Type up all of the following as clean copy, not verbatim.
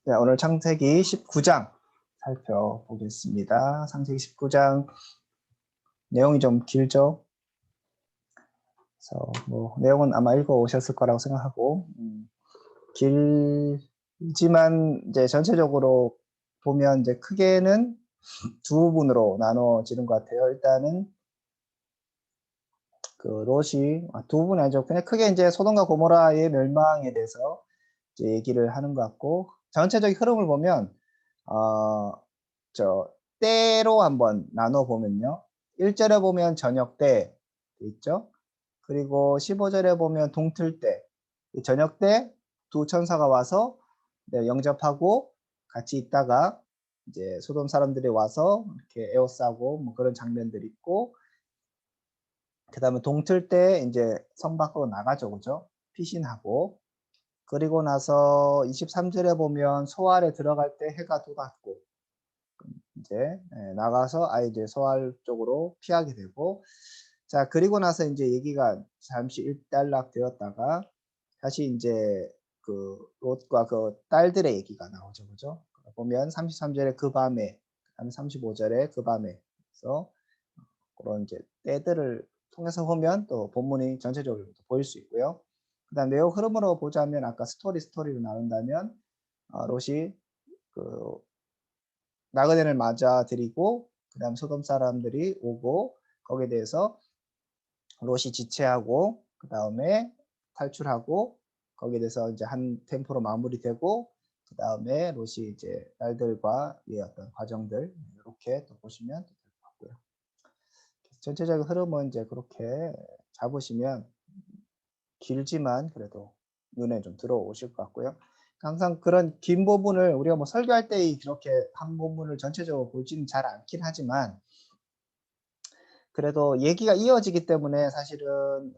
네, 오늘 창세기 19장 살펴보겠습니다. 창세기 19장 내용이 좀 길죠. 그래서 내용은 아마 읽어 오셨을 거라고 생각하고 길지만 이제 전체적으로 보면 이제 크게는 두 부분으로 나눠지는 것 같아요. 일단은 그 롯이 두 부분이 아니죠. 그냥 크게 이제 소돔과 고모라의 멸망에 대해서 이제 얘기를 하는 것 같고, 전체적인 흐름을 보면 때로 한번 나눠 보면요. 1절에 보면 저녁 때 있죠. 그리고 15절에 보면 동틀 때, 저녁 때 두 천사가 와서 영접하고 같이 있다가 이제 소돔 사람들이 와서 이렇게 에워싸고 뭐 그런 장면들이 있고, 그 다음에 동틀 때 이제 성 밖으로 나가죠. 그죠? 피신하고. 그리고 나서 23절에 보면 소알에 들어갈 때 해가 돋았고, 이제 나가서 이제 소알 쪽으로 피하게 되고, 자, 그리고 나서 이제 얘기가 잠시 일단락 되었다가 다시 이제 그 롯과 그 딸들의 얘기가 나오죠. 그죠? 보면 33절에 그 밤에, 그다음에 35절에 그 밤에, 그래서 그런 이제 때들을 통해서 보면 또 본문이 전체적으로 보일 수 있고요. 그다음 내용 흐름으로 보자면 아까 스토리로 나눈다면 롯이 그 나그네를 맞아들이고, 그다음 소돔 사람들이 오고 거기에 대해서 롯이 지체하고, 그 다음에 탈출하고, 거기에 대해서 이제 한 템포로 마무리되고, 그 다음에 롯이 이제 딸들과 의 어떤 과정들 이렇게 또 보시면 될 것 같고요. 전체적인 흐름은 이제 그렇게 잡으시면 길지만 그래도 눈에 좀 들어오실 것 같고요. 항상 그런 긴 부분을 우리가 뭐 설교할 때 이렇게 한 부분을 전체적으로 보지는 잘 않긴 하지만, 그래도 얘기가 이어지기 때문에 사실은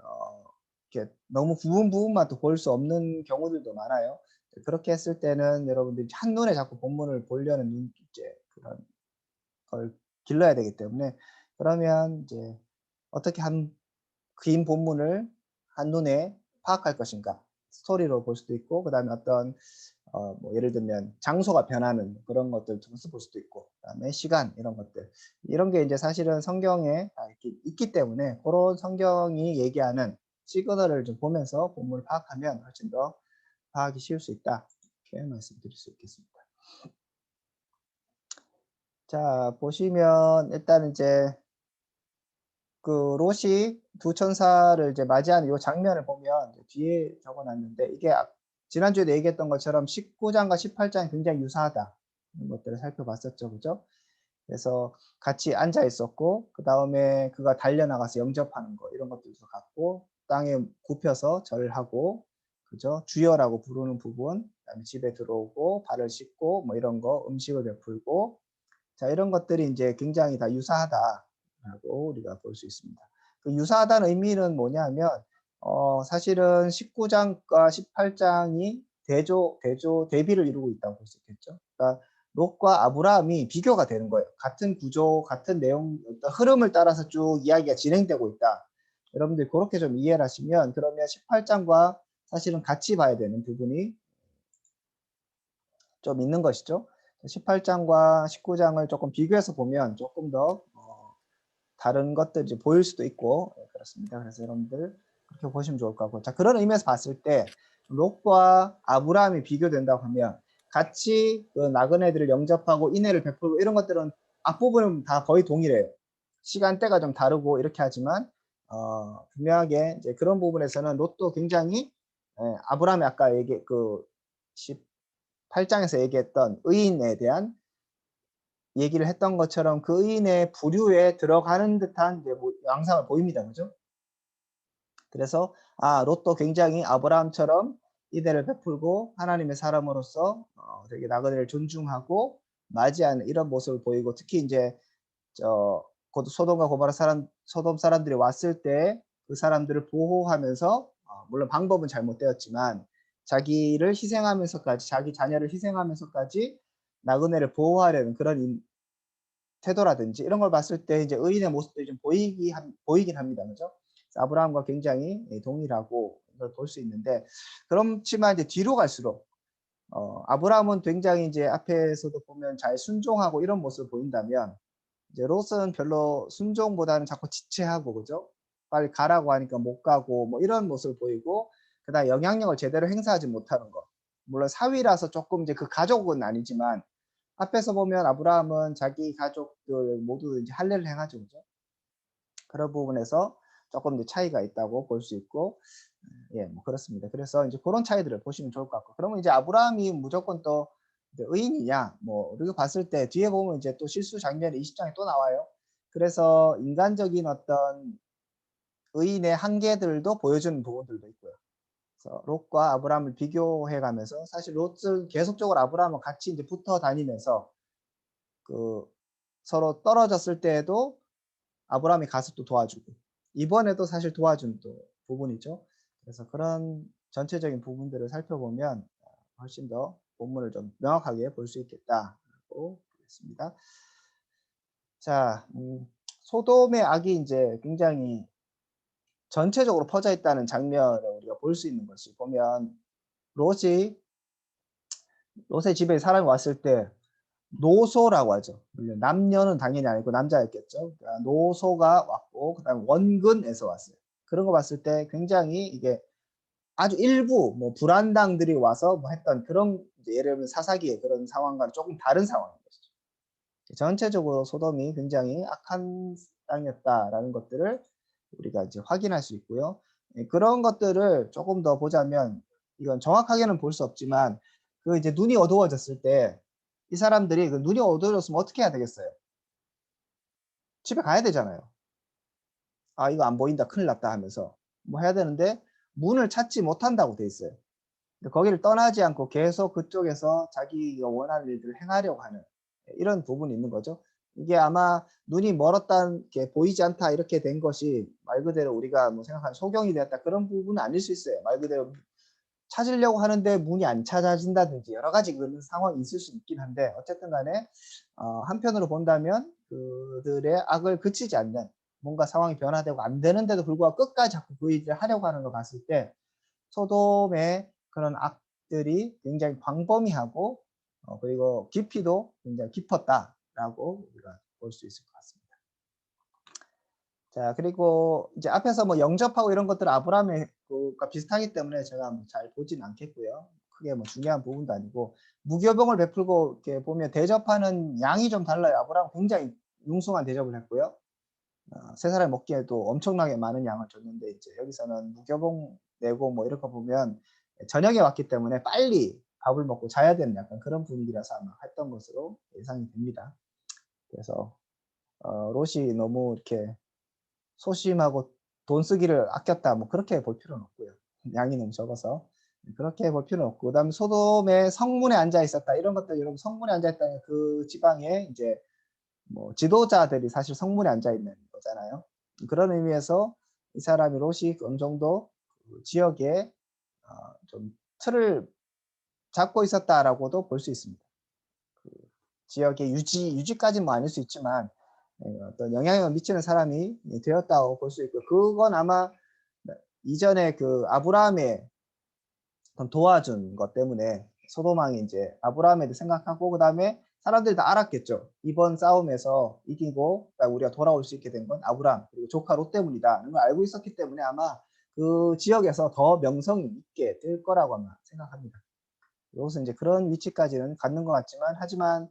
이렇게 너무 부분만 또 볼 수 없는 경우들도 많아요. 그렇게 했을 때는 여러분들이 한눈에 자꾸 본문을 보려는 이제 그런 걸 길러야 되기 때문에, 그러면 이제 어떻게 한 긴 본문을 한눈에 파악할 것인가, 스토리로 볼 수도 있고, 그 다음에 어떤 뭐 예를 들면 장소가 변하는 그런 것들 통해서 볼 수도 있고, 그다음에 시간 이런 것들, 이런 게 이제 사실은 성경에 있기 때문에 그런 성경이 얘기하는 시그널을 좀 보면서 본문을 파악하면 훨씬 더 파악이 쉬울 수 있다, 이렇게 말씀드릴 수 있겠습니다. 자, 보시면 일단 이제 그 롯이 두 천사를 이제 맞이하는 이 장면을 보면 뒤에 적어놨는데, 이게 지난주에도 얘기했던 것처럼 19장과 18장이 굉장히 유사하다, 이런 것들을 살펴봤었죠. 그죠? 그래서 같이 앉아 있었고, 그 다음에 그가 달려나가서 영접하는 거, 이런 것들도 같고, 땅에 굽혀서 절하고, 그죠? 주여라고 부르는 부분, 그다음에 집에 들어오고 발을 씻고 뭐 이런 거, 음식을 베풀고, 자, 이런 것들이 이제 굉장히 다 유사하다라고 우리가 볼 수 있습니다. 그 유사하다는 의미는 뭐냐면 사실은 19장과 18장이 대비를 이루고 있다고 볼 수 있겠죠. 그러니까 롯과 아브라함이 비교가 되는 거예요. 같은 구조, 같은 내용, 어떤 흐름을 따라서 쭉 이야기가 진행되고 있다. 여러분들이 그렇게 좀 이해를 하시면, 그러면 18장과 사실은 같이 봐야 되는 부분이 좀 있는 것이죠. 18장과 19장을 조금 비교해서 보면 조금 더 다른 것들이 보일 수도 있고, 그렇습니다. 그래서 여러분들 그렇게 보시면 좋을 것 같고, 자, 그런 의미에서 봤을 때 롯과 아브라함이 비교된다고 하면, 같이 그 나그네들을 영접하고 인애를 베풀고 이런 것들은 앞부분은 다 거의 동일해요. 시간대가 좀 다르고 이렇게 하지만 분명하게 이제 그런 부분에서는 롯도 굉장히 아브라함이 아까 그 18장에서 얘기했던 의인에 대한 얘기를 했던 것처럼 그 의인의 부류에 들어가는 듯한 이제 양상을 보입니다. 그죠? 그래서 롯도 굉장히 아브라함처럼 이대를 베풀고 하나님의 사람으로서 되게 나그네를 존중하고 맞이하는 이런 모습을 보이고, 특히 이제 소돔과 고모라 소돔 사람들이 왔을 때 그 사람들을 보호하면서, 물론 방법은 잘못되었지만 자기를 희생하면서까지, 자기 자녀를 희생하면서까지 나그네를 보호하려는 그런 태도라든지 이런 걸 봤을 때 이제 의인의 모습들이 좀 보이긴 합니다. 그죠? 아브라함과 굉장히 동일하고 볼 수 있는데, 그렇지만 이제 뒤로 갈수록 아브라함은 굉장히 이제 앞에서도 보면 잘 순종하고 이런 모습을 보인다면 이제 롯은 별로 순종보다는 자꾸 지체하고 그죠? 빨리 가라고 하니까 못 가고 뭐 이런 모습을 보이고 그다음에 영향력을 제대로 행사하지 못하는 것. 물론 사위라서 조금 이제 그 가족은 아니지만 앞에서 보면 아브라함은 자기 가족들 모두 이제 할례를 행하죠. 그죠? 그런 부분에서 조금 이제 차이가 있다고 볼 수 있고 예, 뭐 그렇습니다. 그래서 이제 그런 차이들을 보시면 좋을 것 같고 그러면 이제 아브라함이 무조건 또 의인이냐 뭐 우리가 봤을 때 뒤에 보면 이제 또 실수 장면이 20장에 또 나와요. 그래서 인간적인 어떤 의인의 한계들도 보여주는 부분들도 있고요. 그래서 롯과 아브라함을 비교해 가면서 사실 롯은 계속적으로 아브라함과 같이 이제 붙어 다니면서 그 서로 떨어졌을 때에도 아브라함이 가서 또 도와주고 이번에도 사실 도와준 또 부분이죠. 그래서 그런 전체적인 부분들을 살펴보면 훨씬 더 본문을 좀 명확하게 볼 수 있겠다고 보겠습니다. 자, 소돔의 악이 이제 굉장히 전체적으로 퍼져 있다는 장면을 우리가 볼 수 있는 것이 보면 롯이 롯의 집에 사람이 왔을 때 노소라고 하죠. 남녀는 당연히 아니고 남자였겠죠. 그러니까 노소가 왔고 그다음에 원근에서 왔어요. 그런 거 봤을 때 굉장히 이게 아주 일부 뭐 불안당들이 와서 뭐 했던 그런 이제 예를 들면 사사기의 그런 상황과는 조금 다른 상황인 것이죠. 전체적으로 소돔이 굉장히 악한 땅이었다라는 것들을 우리가 이제 확인할 수 있고요. 예, 그런 것들을 조금 더 보자면 이건 정확하게는 볼 수 없지만 그 이제 눈이 어두워졌을 때 이 사람들이 그 눈이 어두워졌으면 어떻게 해야 되겠어요? 집에 가야 되잖아요. 아, 이거 안 보인다. 큰일 났다 하면서 뭐 해야 되는데 문을 찾지 못한다고 돼 있어요. 거기를 떠나지 않고 계속 그쪽에서 자기가 원하는 일들을 행하려고 하는 이런 부분이 있는 거죠. 이게 아마 눈이 멀었다, 게 보이지 않다 이렇게 된 것이 말 그대로 우리가 뭐 생각하는 소경이 되었다 그런 부분은 아닐 수 있어요. 말 그대로 찾으려고 하는데 문이 안 찾아진다든지 여러 가지 그런 상황이 있을 수 있긴 한데 어쨌든 간에 한편으로 본다면 그들의 악을 그치지 않는 뭔가 상황이 변화되고 안 되는데도 불구하고 끝까지 자꾸 그 일을 하려고 하는 걸 봤을 때 소돔의 그런 악들이 굉장히 광범위하고 그리고 깊이도 굉장히 깊었다라고 우리가 볼 수 있을 것 같습니다. 자, 그리고 이제 앞에서 뭐 영접하고 이런 것들은 아브라함의 그가 비슷하기 때문에 제가 뭐잘 보진 않겠고요. 크게 뭐 중요한 부분도 아니고 무교병을 베풀고 이렇게 보면 대접하는 양이 좀 달라요. 아브라함은 굉장히 융숭한 대접을 했고요. 세 사람이 먹기에도 엄청나게 많은 양을 줬는데 이제 여기서는 무교병 내고 뭐 이런 거 보면 저녁에 왔기 때문에 빨리 밥을 먹고 자야 되는 약간 그런 분위기라서 아마 했던 것으로 예상이 됩니다. 그래서 롯이 너무 이렇게 소심하고 돈 쓰기를 아꼈다 뭐 그렇게 볼 필요는 없고요. 양이 너무 적어서 그렇게 볼 필요는 없고 그다음에 소돔의 성문에 앉아 있었다 이런 것들 여러분 성문에 앉아 있다는 그 지방에 이제 뭐 지도자들이 사실 성문에 앉아 있는 거잖아요. 그런 의미에서 이 사람이 롯이 어느 정도 그 지역에 좀 틀을 잡고 있었다라고도 볼 수 있습니다. 그 지역의 유지까지는 뭐 아닐 수 있지만 어떤 영향력을 미치는 사람이 되었다고 볼 수 있고 그건 아마 이전에 그 아브라함의 도와준 것 때문에 소돔왕이 이제 아브라함에도 생각하고 그다음에 사람들이 다 알았겠죠. 이번 싸움에서 이기고 우리가 돌아올 수 있게 된 건 아브라함 그리고 조카 롯 때문이다는 걸 알고 있었기 때문에 아마 그 지역에서 더 명성이 있게 될 거라고 아마 생각합니다. 이것은 이제 그런 위치까지는 갖는 것 같지만 하지만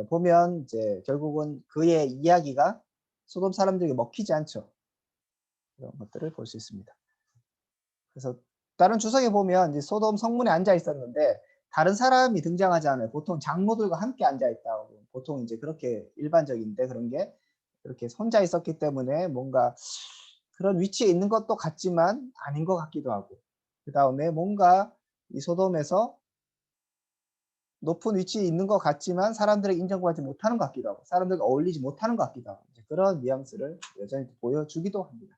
보면 이제 결국은 그의 이야기가 소돔 사람들에게 먹히지 않죠. 이런 것들을 볼 수 있습니다. 그래서 다른 주석에 보면 이제 소돔 성문에 앉아 있었는데 다른 사람이 등장하지 않아요. 보통 장로들과 함께 앉아 있다고 보통 이제 그렇게 일반적인데 그런 게 그렇게 혼자 있었기 때문에 뭔가 그런 위치에 있는 것도 같지만 아닌 것 같기도 하고 그 다음에 뭔가 이 소돔에서 높은 위치에 있는 것 같지만 사람들에게 인정받지 못하는 것 같기도 하고 사람들과 어울리지 못하는 것 같기도 하고 그런 뉘앙스를 여전히 보여주기도 합니다.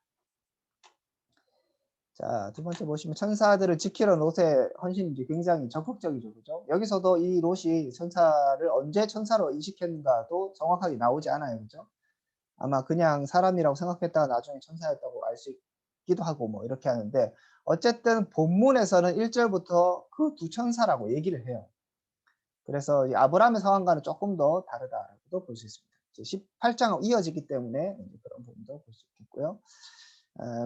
자, 두 번째 보시면 천사들을 지키러 롯의 헌신이 굉장히 적극적이죠. 그죠? 여기서도 이 롯이 천사를 언제 천사로 인식했는가도 정확하게 나오지 않아요. 그죠? 아마 그냥 사람이라고 생각했다가 나중에 천사였다고 알 수 기도 하고 뭐 이렇게 하는데 어쨌든 본문에서는 1절부터 그 두 천사라고 얘기를 해요. 그래서 이 아브라함의 상황과는 조금 더 다르다라고도 볼 수 있습니다. 18장 이어지기 때문에 그런 부분도 볼 수 있겠고요.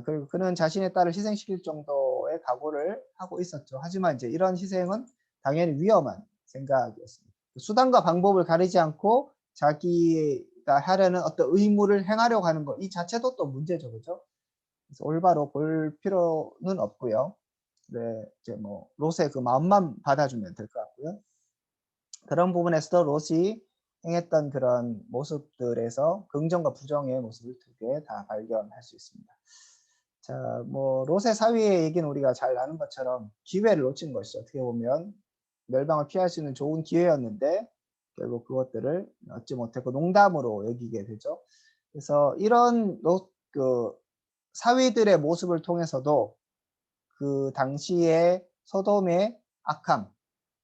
그리고 그는 자신의 딸을 희생시킬 정도의 각오를 하고 있었죠. 하지만 이제 이런 희생은 당연히 위험한 생각이었습니다. 수단과 방법을 가리지 않고 자기가 하려는 어떤 의무를 행하려고 하는 것, 이 자체도 또 문제죠, 그죠? 그래서 올바로 볼 필요는 없고요. 네, 이제 뭐 롯의 그 마음만 받아주면 될 것 같고요. 그런 부분에서도 롯이 행했던 그런 모습들에서 긍정과 부정의 모습을 두 개 다 발견할 수 있습니다. 자, 뭐 롯의 사위의 얘기는 우리가 잘 아는 것처럼 기회를 놓친 것이죠. 어떻게 보면 멸망을 피할 수 있는 좋은 기회였는데 결국 그것들을 얻지 못했고 농담으로 여기게 되죠. 그래서 이런 그 사위들의 모습을 통해서도 그 당시에 소돔의 악함,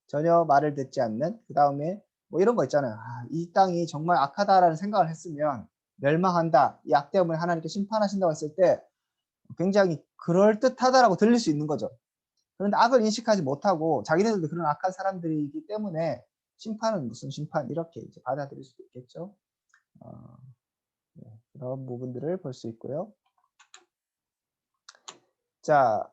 전혀 말을 듣지 않는, 그 다음에 뭐 이런 거 있잖아요. 이 땅이 정말 악하다라는 생각을 했으면 멸망한다. 이 악 때문에 하나님께 심판하신다고 했을 때 굉장히 그럴듯하다라고 들릴 수 있는 거죠. 그런데 악을 인식하지 못하고 자기네들도 그런 악한 사람들이기 때문에 심판은 무슨 심판 이렇게 이제 받아들일 수도 있겠죠. 네, 그런 부분들을 볼 수 있고요. 자,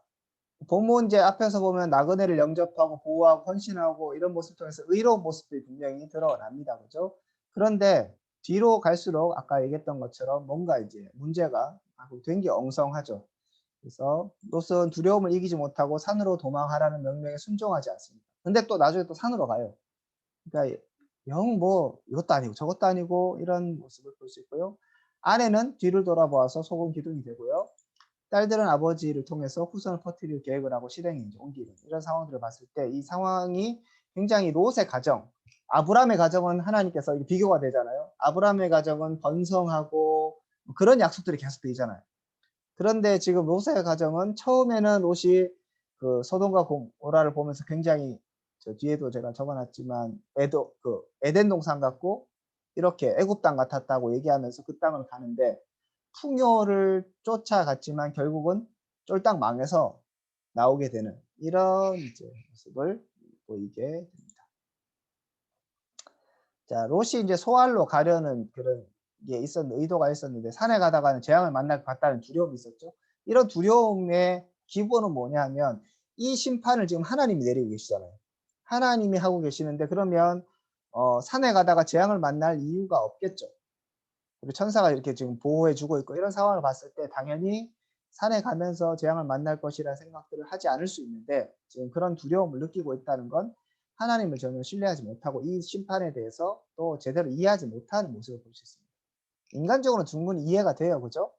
본문 이제 앞에서 보면 나그네를 영접하고 보호하고 헌신하고 이런 모습 통해서 의로운 모습들이 분명히 드러납니다. 그죠? 그런데 뒤로 갈수록 아까 얘기했던 것처럼 뭔가 이제 문제가 된 게 엉성하죠. 그래서 롯은 두려움을 이기지 못하고 산으로 도망하라는 명령에 순종하지 않습니다. 근데 또 나중에 또 산으로 가요. 그러니까 영 뭐 이것도 아니고 저것도 아니고 이런 모습을 볼 수 있고요. 아내는 뒤를 돌아보아서 속은 기둥이 되고요. 딸들은 아버지를 통해서 후손을 퍼뜨릴 계획을 하고 실행에 이제 옮기는 이런 상황들을 봤을 때 이 상황이 굉장히 롯의 가정, 아브라함의 가정은 하나님께서 비교가 되잖아요. 아브라함의 가정은 번성하고 그런 약속들이 계속 되잖아요. 그런데 지금 롯의 가정은 처음에는 롯이 그 소돔과 고모라를 보면서 굉장히 저 뒤에도 제가 적어놨지만 에덴 동산 같고 이렇게 애굽 땅 같았다고 얘기하면서 그 땅을 가는데 풍요를 쫓아갔지만 결국은 쫄딱 망해서 나오게 되는 이런 이제 모습을 보이게 됩니다. 자, 롯이 이제 소알로 가려는 그런 게 의도가 있었는데 산에 가다가는 재앙을 만날 것 같다는 두려움이 있었죠. 이런 두려움의 기본은 뭐냐 하면 이 심판을 지금 하나님이 내리고 계시잖아요. 하나님이 하고 계시는데 그러면 산에 가다가 재앙을 만날 이유가 없겠죠. 그리고 천사가 이렇게 지금 보호해 주고 있고 이런 상황을 봤을 때 당연히 산에 가면서 재앙을 만날 것이라는 생각들을 하지 않을 수 있는데 지금 그런 두려움을 느끼고 있다는 건 하나님을 전혀 신뢰하지 못하고 이 심판에 대해서 또 제대로 이해하지 못하는 모습을 볼 수 있습니다. 인간적으로는 충분히 이해가 돼요. 그죠?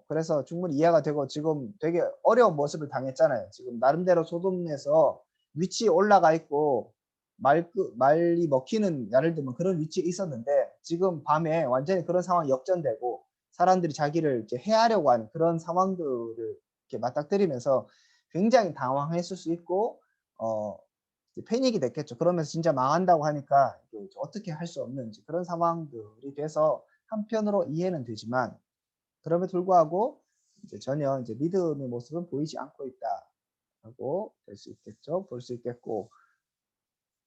그래서 충분히 이해가 되고 지금 되게 어려운 모습을 당했잖아요. 지금 나름대로 소돔에서 위치에 올라가 있고 말이 먹히는 예를 들면 그런 위치에 있었는데 지금 밤에 완전히 그런 상황이 역전되고 사람들이 자기를 이제 해하려고 하는 그런 상황들을 이렇게 맞닥뜨리면서 굉장히 당황했을 수 있고 패닉이 됐겠죠. 그러면서 진짜 망한다고 하니까 어떻게 할 수 없는 그런 상황들이 돼서 한편으로 이해는 되지만 그럼에도 불구하고 이제 전혀 이제 믿음의 모습은 보이지 않고 있다라고 될 수 있겠죠. 볼 수 있겠고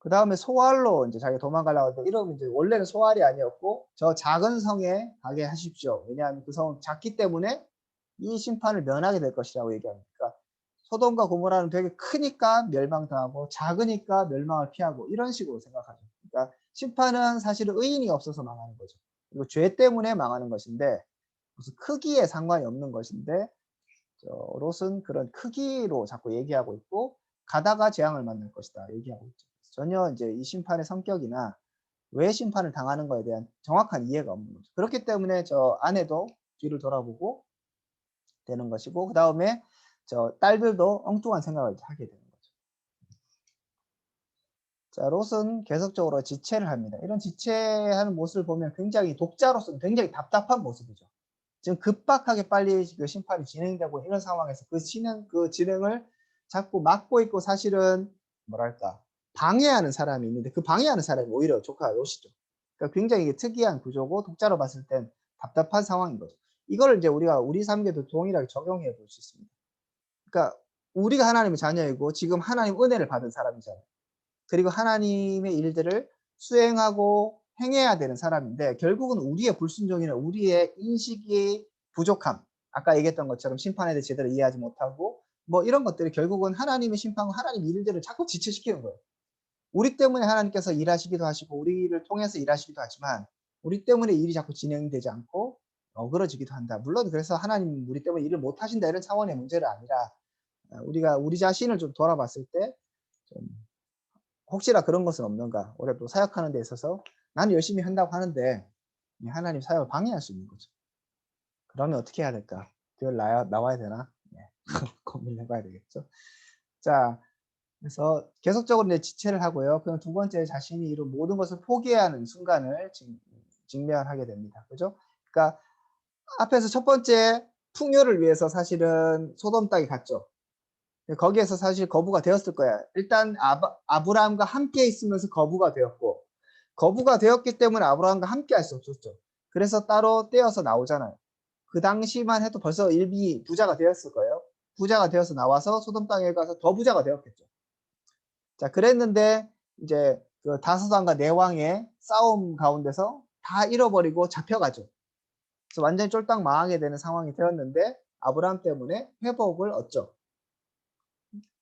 그 다음에 소알로 이제 자기가 도망가려고 하는데 이러면 이제 원래는 소알이 아니었고 저 작은 성에 가게 하십시오. 왜냐하면 그 성은 작기 때문에 이 심판을 면하게 될 것이라고 얘기합니다. 그러니까 소돔과 고모라는 되게 크니까 멸망당하고 작으니까 멸망을 피하고 이런 식으로 생각하죠. 그러니까 심판은 사실은 의인이 없어서 망하는 거죠. 그리고 죄 때문에 망하는 것인데 무슨 크기에 상관이 없는 것인데 롯은 그런 크기로 자꾸 얘기하고 있고 가다가 재앙을 만날 것이다 얘기하고 있죠. 전혀 이제 이 심판의 성격이나 왜 심판을 당하는 거에 대한 정확한 이해가 없는 거죠. 그렇기 때문에 저 아내도 뒤를 돌아보고 되는 것이고 그 다음에 저 딸들도 엉뚱한 생각을 하게 되는 거죠. 자, 롯은 계속적으로 지체를 합니다. 이런 지체하는 모습을 보면 굉장히 독자로서는 굉장히 답답한 모습이죠. 지금 급박하게 빨리 그 심판이 진행되고 이런 상황에서 그 진행을 자꾸 막고 있고 사실은 뭐랄까 방해하는 사람이 있는데 그 방해하는 사람이 오히려 조카 롯이죠. 그러니까 굉장히 특이한 구조고 독자로 봤을 땐 답답한 상황인 거죠. 이거를 이제 우리가 우리 삶에도 동일하게 적용해 볼 수 있습니다. 그러니까 우리가 하나님의 자녀이고 지금 하나님 은혜를 받은 사람이잖아요. 그리고 하나님의 일들을 수행하고 행해야 되는 사람인데 결국은 우리의 불순종이나 우리의 인식이 부족함, 아까 얘기했던 것처럼 심판에 대해 제대로 이해하지 못하고 뭐 이런 것들이 결국은 하나님의 심판과 하나님 일들을 자꾸 지체시키는 거예요. 우리 때문에 하나님께서 일하시기도 하시고 우리를 통해서 일하시기도 하지만 우리 때문에 일이 자꾸 진행되지 않고 어그러지기도 한다. 물론 그래서 하나님 우리 때문에 일을 못 하신다 이런 차원의 문제가 아니라 우리가 우리 자신을 좀 돌아봤을 때 좀 혹시나 그런 것은 없는가. 우리가 또 사역하는 데 있어서 나는 열심히 한다고 하는데 하나님 사역을 방해할 수 있는 거죠. 그러면 어떻게 해야 될까? 교회를 나와야 되나? 네. 고민해 봐야 되겠죠. 자, 그래서 계속적으로 이제 지체를 하고요. 그럼 두 번째 자신이 이룬 모든 것을 포기해야 하는 순간을 직면하게 됩니다. 그죠? 그러니까 앞에서 첫 번째 풍요를 위해서 사실은 소돔 땅에 갔죠. 거기에서 사실 거부가 되었을 거야. 일단 아브라함과 함께 있으면서 거부가 되었고, 거부가 되었기 때문에 아브라함과 함께 할 수 없었죠. 그래서 따로 떼어서 나오잖아요. 그 당시만 해도 벌써 일비 부자가 되었을 거예요. 부자가 되어서 나와서 소돔 땅에 가서 더 부자가 되었겠죠. 자, 그랬는데 이제 그 다소산과 네 왕의 싸움 가운데서 다 잃어버리고 잡혀가죠. 그래서 완전히 쫄딱 망하게 되는 상황이 되었는데 아브라함 때문에 회복을 얻죠.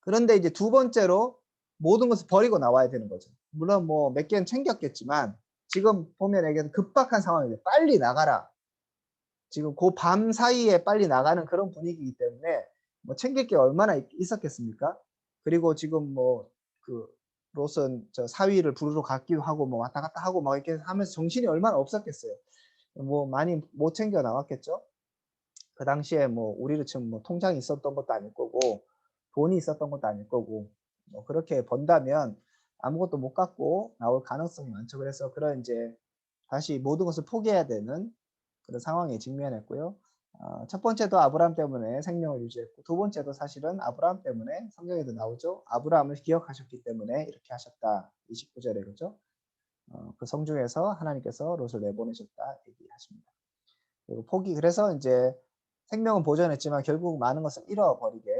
그런데 이제 두 번째로 모든 것을 버리고 나와야 되는 거죠. 물론 뭐 몇 개는 챙겼겠지만 지금 보면 이게 급박한 상황이에요. 빨리 나가라. 지금 그 밤 사이에 빨리 나가는 그런 분위기이기 때문에 뭐 챙길 게 얼마나 있었겠습니까? 그리고 지금 뭐 그 롯은 저 사위를 부르러 갔기도 하고 뭐 왔다 갔다 하고 막 이렇게 하면서 정신이 얼마나 없었겠어요. 뭐 많이 못 챙겨 나왔겠죠. 그 당시에 뭐 우리로 치면 뭐 통장이 있었던 것도 아닐 거고 돈이 있었던 것도 아닐 거고 뭐 그렇게 번다면 아무것도 못 갖고 나올 가능성이 많죠. 그래서 그런 이제 다시 모든 것을 포기해야 되는 그런 상황에 직면했고요. 첫 번째도 아브라함 때문에 생명을 유지했고 두 번째도 사실은 아브라함 때문에 성경에도 나오죠. 아브라함을 기억하셨기 때문에 이렇게 하셨다. 29절에 그죠? 그 성중에서 하나님께서 롯을 내보내셨다 얘기하십니다. 그리고 그래서 이제 생명은 보존했지만 결국 많은 것을 잃어버리게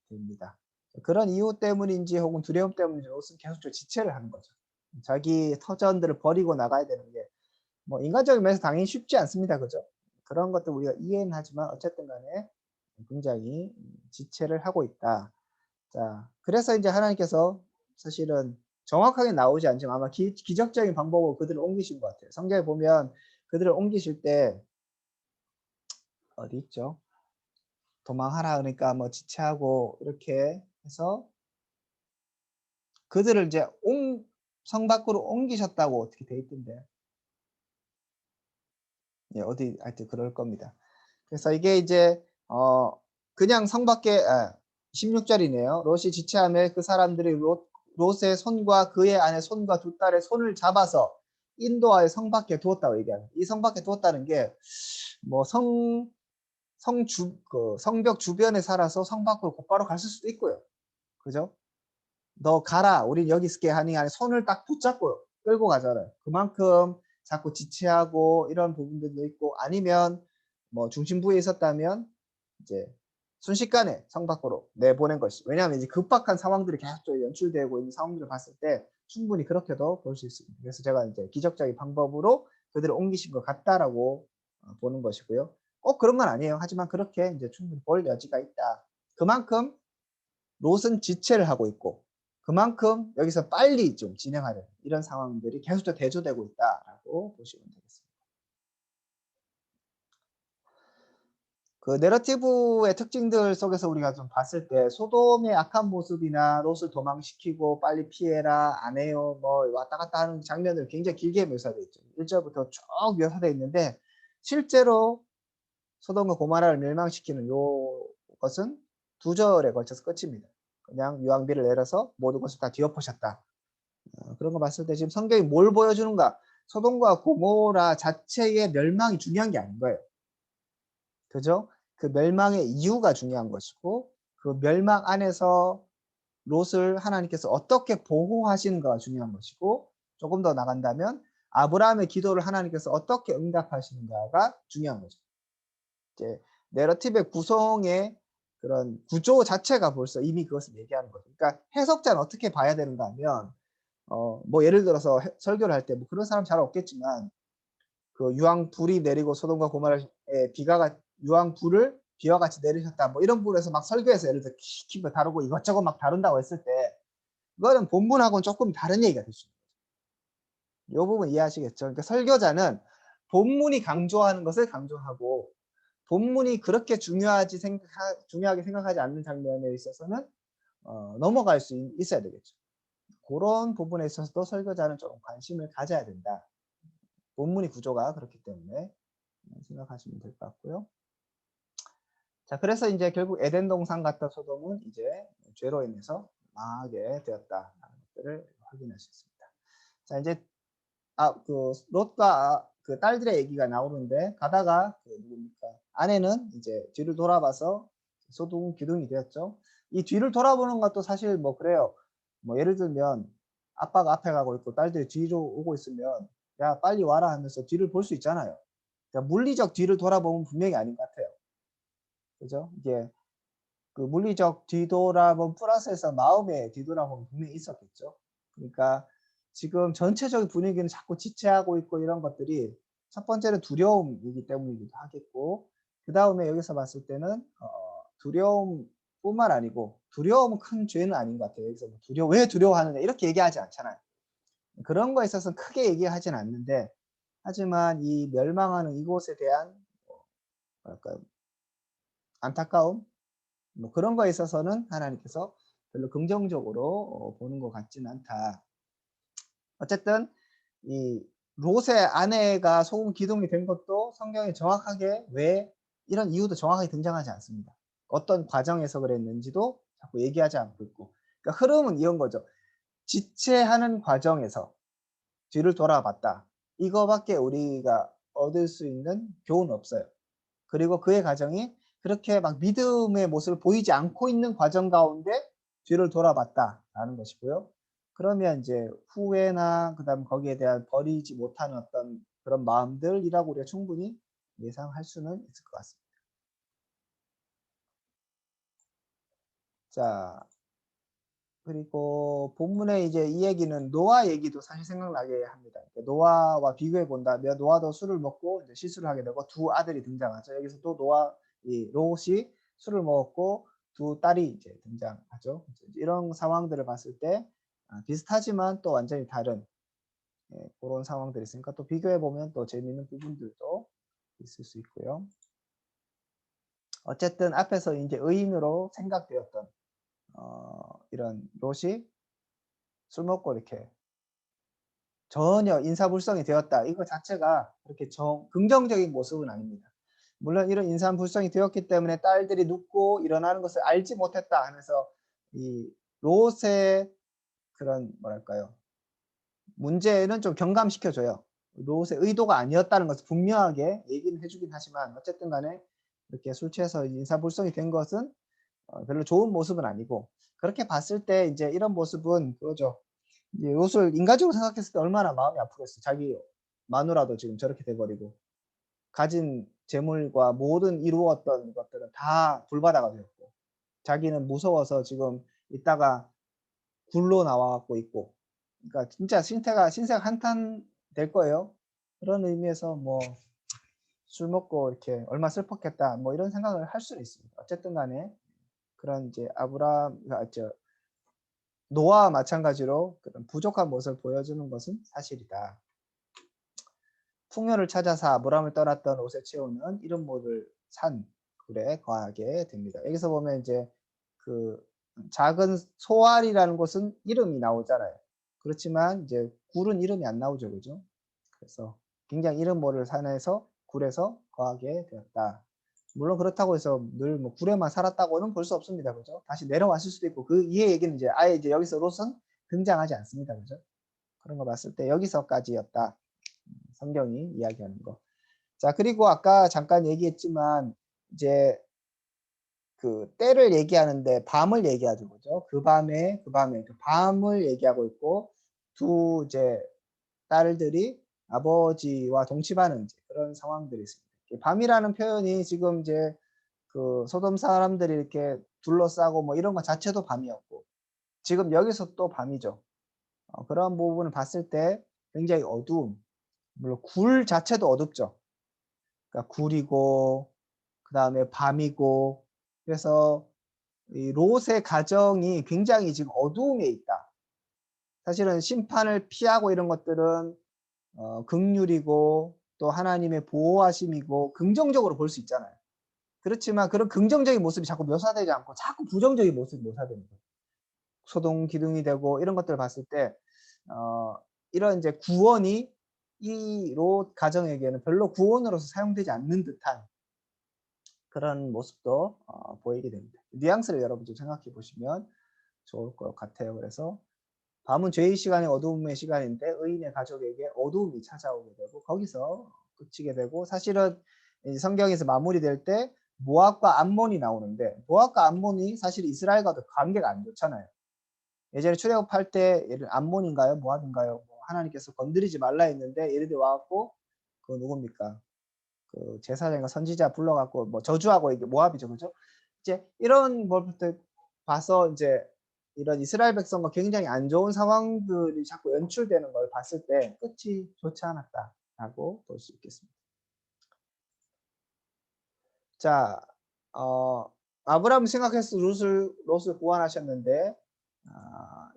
됩니다. 그런 이유 때문인지 혹은 두려움 때문인지 롯은 계속 지체를 하는 거죠. 자기 터전들을 버리고 나가야 되는 게 뭐 인간적인 면에서 당연히 쉽지 않습니다. 그죠? 그런 것도 우리가 이해는 하지만 어쨌든 간에 굉장히 지체를 하고 있다. 자, 그래서 이제 하나님께서 사실은 정확하게 나오지 않지만 아마 기적적인 방법으로 그들을 옮기신 것 같아요. 성경에 보면 그들을 옮기실 때 어디 있죠? 도망하라 그러니까 뭐 지체하고 이렇게 해서 그들을 이제 성 밖으로 옮기셨다고 어떻게 돼 있던데. 예, 어디 하여튼 그럴 겁니다. 그래서 이게 이제 그냥 성 밖에 16절이네요. 롯이 지체하며 그 사람들이 롯의 손과 그의 아내 손과 두 딸의 손을 잡아서 인도하여 성 밖에 두었다고 얘기하는. 이 성 밖에 두었다는 게 뭐 성벽 주변에 살아서 성 밖으로 곧바로 갔을 수도 있고요. 그죠? 너 가라. 우린 여기 있을게 하니 안에 손을 딱 붙잡고 끌고 가잖아요. 그만큼 자꾸 지체하고 이런 부분들도 있고 아니면 뭐 중심부에 있었다면 이제 순식간에 성 밖으로 내보낸 것이. 왜냐하면 이제 급박한 상황들이 계속 연출되고 있는 상황들을 봤을 때 충분히 그렇게도 볼 수 있습니다. 그래서 제가 이제 기적적인 방법으로 그들을 옮기신 것 같다라고 보는 것이고요. 꼭 그런 건 아니에요. 하지만 그렇게 이제 충분히 볼 여지가 있다. 그만큼 롯은 지체를 하고 있고 그만큼 여기서 빨리 좀 진행하려는 이런 상황들이 계속적으로 대조되고 있다라고 보시면 되겠습니다. 그 내러티브의 특징들 속에서 우리가 좀 봤을 때 소돔의 악한 모습이나 롯을 도망시키고 빨리 피해라 안 해요 뭐 왔다 갔다 하는 장면들 굉장히 길게 묘사되어 있죠. 1절부터 쭉 묘사되어 있는데 실제로 소돔과 고모라를 멸망시키는 요 것은 2절에 걸쳐서 끝입니다. 그냥 유황비를 내려서 모든 것을 다 뒤엎으셨다. 그런 거 봤을 때 지금 성경이 뭘 보여주는가? 소돔과 고모라 자체의 멸망이 중요한 게 아닌 거예요. 그죠? 그 멸망의 이유가 중요한 것이고 그 멸망 안에서 롯을 하나님께서 어떻게 보호하시는가가 중요한 것이고 조금 더 나간다면 아브라함의 기도를 하나님께서 어떻게 응답하시는가가 중요한 거죠. 이제 내러티브의 구성의 그런 구조 자체가 벌써 이미 그것을 얘기하는 거죠. 그러니까 해석자는 어떻게 봐야 되는가 하면 뭐 예를 들어서 설교를 할 때 뭐 그런 사람 잘 없겠지만 그 유황 불이 내리고 소돔과 고모라에 유황 불을 비와 같이 내리셨다. 뭐 이런 부분에서 막 설교에서 예를 들어 깊이 다루고 이것저것 막 다룬다고 했을 때 그거는 본문하고는 조금 다른 얘기가 될 수 있는 거죠. 이 부분 이해하시겠죠? 그러니까 설교자는 본문이 강조하는 것을 강조하고 본문이 그렇게 중요하게 생각하지 않는 장면에 있어서는 넘어갈 수 있어야 되겠죠. 그런 부분에 있어서도 설교자는 좀 관심을 가져야 된다. 본문의 구조가 그렇기 때문에 생각하시면 될 것 같고요. 자, 그래서 이제 결국 에덴 동산 같은 소돔은 이제 죄로 인해서 망하게 되었다라는 것들을 확인할 수 있습니다. 자, 이제 그 롯과 그 딸들의 얘기가 나오는데 가다가 그 누굽니까? 아내는 이제 뒤를 돌아봐서 소동 기둥이 되었죠. 이 뒤를 돌아보는 것도 사실 뭐 그래요. 뭐 예를 들면 아빠가 앞에 가고 있고 딸들이 뒤로 오고 있으면 야 빨리 와라 하면서 뒤를 볼 수 있잖아요. 그러니까 물리적 뒤를 돌아보면 분명히 아닌 것 같아요. 그죠? 이게 그 물리적 뒤돌아봄 플러스해서 마음의 뒤돌아봄이 분명히 있었겠죠. 그러니까 지금 전체적인 분위기는 자꾸 지체하고 있고 이런 것들이 첫 번째는 두려움이기 때문이기도 하겠고 그 다음에 여기서 봤을 때는 두려움뿐만 아니고 두려움은 큰 죄는 아닌 것 같아요. 여기서 왜 두려워하느냐 이렇게 얘기하지 않잖아요. 그런 거에 있어서는 크게 얘기하진 않는데 하지만 이 멸망하는 이곳에 대한 뭐랄까요 안타까움 뭐 그런 거에 있어서는 하나님께서 별로 긍정적으로 보는 것 같지는 않다. 어쨌든 이 롯의 아내가 소금 기둥이 된 것도 성경에 정확하게 왜 이런 이유도 정확하게 등장하지 않습니다. 어떤 과정에서 그랬는지도 자꾸 얘기하지 않고 있고 그러니까 흐름은 이런 거죠. 지체하는 과정에서 뒤를 돌아봤다. 이거밖에 우리가 얻을 수 있는 교훈은 없어요. 그리고 그의 가정이 그렇게 막 믿음의 모습을 보이지 않고 있는 과정 가운데 뒤를 돌아봤다라는 것이고요. 그러면 이제 후회나 그다음 거기에 대한 버리지 못하는 어떤 그런 마음들이라고 우리가 충분히 예상할 수는 있을 것 같습니다. 자, 그리고 본문에 이제 이 얘기는 노아 얘기도 사실 생각나게 합니다. 노아와 비교해 본다면 노아도 술을 먹고 이제 실수를 하게 되고 두 아들이 등장하죠. 여기서 또 롯이 술을 먹었고 두 딸이 이제 등장하죠. 이런 상황들을 봤을 때 비슷하지만 또 완전히 다른 그런 상황들이 있으니까 또 비교해 보면 또 재미있는 부분들도 있을 수 있고요. 어쨌든 앞에서 이제 의인으로 생각되었던 이런 롯이 술 먹고 이렇게 전혀 인사불성이 되었다. 이거 자체가 그렇게 긍정적인 모습은 아닙니다. 물론 이런 인사불성이 되었기 때문에 딸들이 눕고 일어나는 것을 알지 못했다 하면서 이 롯의 그런 뭐랄까요 문제는 좀 경감시켜줘요. 롯의 의도가 아니었다는 것을 분명하게 얘기는 해주긴 하지만 어쨌든 간에 이렇게 술 취해서 인사불성이 된 것은 별로 좋은 모습은 아니고 그렇게 봤을 때 이제 이런 모습은 그거죠. 이제 이것을 인간적으로 생각했을 때 얼마나 마음이 아프겠어. 자기 마누라도 지금 저렇게 돼버리고 가진 재물과 모든 이루었던 것들은 다 불바다가 되었고 자기는 무서워서 지금 이따가 굴로 나와갖고 있고 그러니까 진짜 신세가 한탄 될 거예요. 그런 의미에서 뭐 술 먹고 이렇게 얼마 슬펐겠다 뭐 이런 생각을 할 수는 있습니다. 어쨌든 간에 그런 이제 노아와 마찬가지로 그런 부족한 모습을 보여주는 것은 사실이다. 풍요를 찾아서 아브람을 떠났던 롯의 최후는 이런 모를 산 굴에 거하게 됩니다. 여기서 보면 이제 그 작은 소알이라는 곳은 이름이 나오잖아요. 그렇지만 이제 굴은 이름이 안 나오죠, 그죠? 그래서 굉장히 이름 모를 산에서 굴에서 거하게 되었다. 물론 그렇다고 해서 늘 뭐 굴에만 살았다고는 볼 수 없습니다, 그죠? 다시 내려왔을 수도 있고 그 이해 얘기는 이제 아예 이제 여기서 롯은 등장하지 않습니다, 그죠? 그런 거 봤을 때 여기서까지였다. 성경이 이야기하는 거. 자, 그리고 아까 잠깐 얘기했지만 이제 그 때를 얘기하는데 밤을 얘기하죠. 그죠? 그 밤을 얘기하고 있고 두 이제 딸들이 아버지와 동침하는 그런 상황들이 있습니다. 밤이라는 표현이 지금 이제 그 소돔 사람들이 이렇게 둘러싸고 뭐 이런 것 자체도 밤이었고 지금 여기서 또 밤이죠. 그런 부분을 봤을 때 굉장히 어두움. 물론 굴 자체도 어둡죠. 그러니까 굴이고 그다음에 밤이고 그래서 이 롯의 가정이 굉장히 지금 어두움에 있다. 사실은 심판을 피하고 이런 것들은 긍휼이고 또 하나님의 보호하심이고 긍정적으로 볼 수 있잖아요. 그렇지만 그런 긍정적인 모습이 자꾸 묘사되지 않고 자꾸 부정적인 모습이 묘사되는 거예요. 소동 기둥이 되고 이런 것들을 봤을 때 이런 이제 구원이 이 롯 가정에게는 별로 구원으로서 사용되지 않는 듯한 그런 모습도 보이게 됩니다. 뉘앙스를 여러분 좀 생각해 보시면 좋을 것 같아요. 그래서 밤은 죄의 시간이 어두움의 시간인데 의인의 가족에게 어두움이 찾아오게 되고 거기서 그치게 되고 사실은 성경에서 마무리될 때 모압과 암몬이 나오는데 모압과 암몬이 사실 이스라엘과도 관계가 안 좋잖아요. 예전에 출애굽할 때 암몬인가요? 모압인가요? 뭐 하나님께서 건드리지 말라 했는데 얘네들이 와갖고 그 누굽니까? 그 제사장과 선지자 불러갖고 뭐 저주하고 이게 모압이죠, 그죠? 이제 이런 것부터 봐서 이제 이런 이스라엘 백성과 굉장히 안 좋은 상황들이 자꾸 연출되는 걸 봤을 때 끝이 좋지 않았다라고 볼 수 있겠습니다. 자, 아브라함 생각해서 롯을 구원하셨는데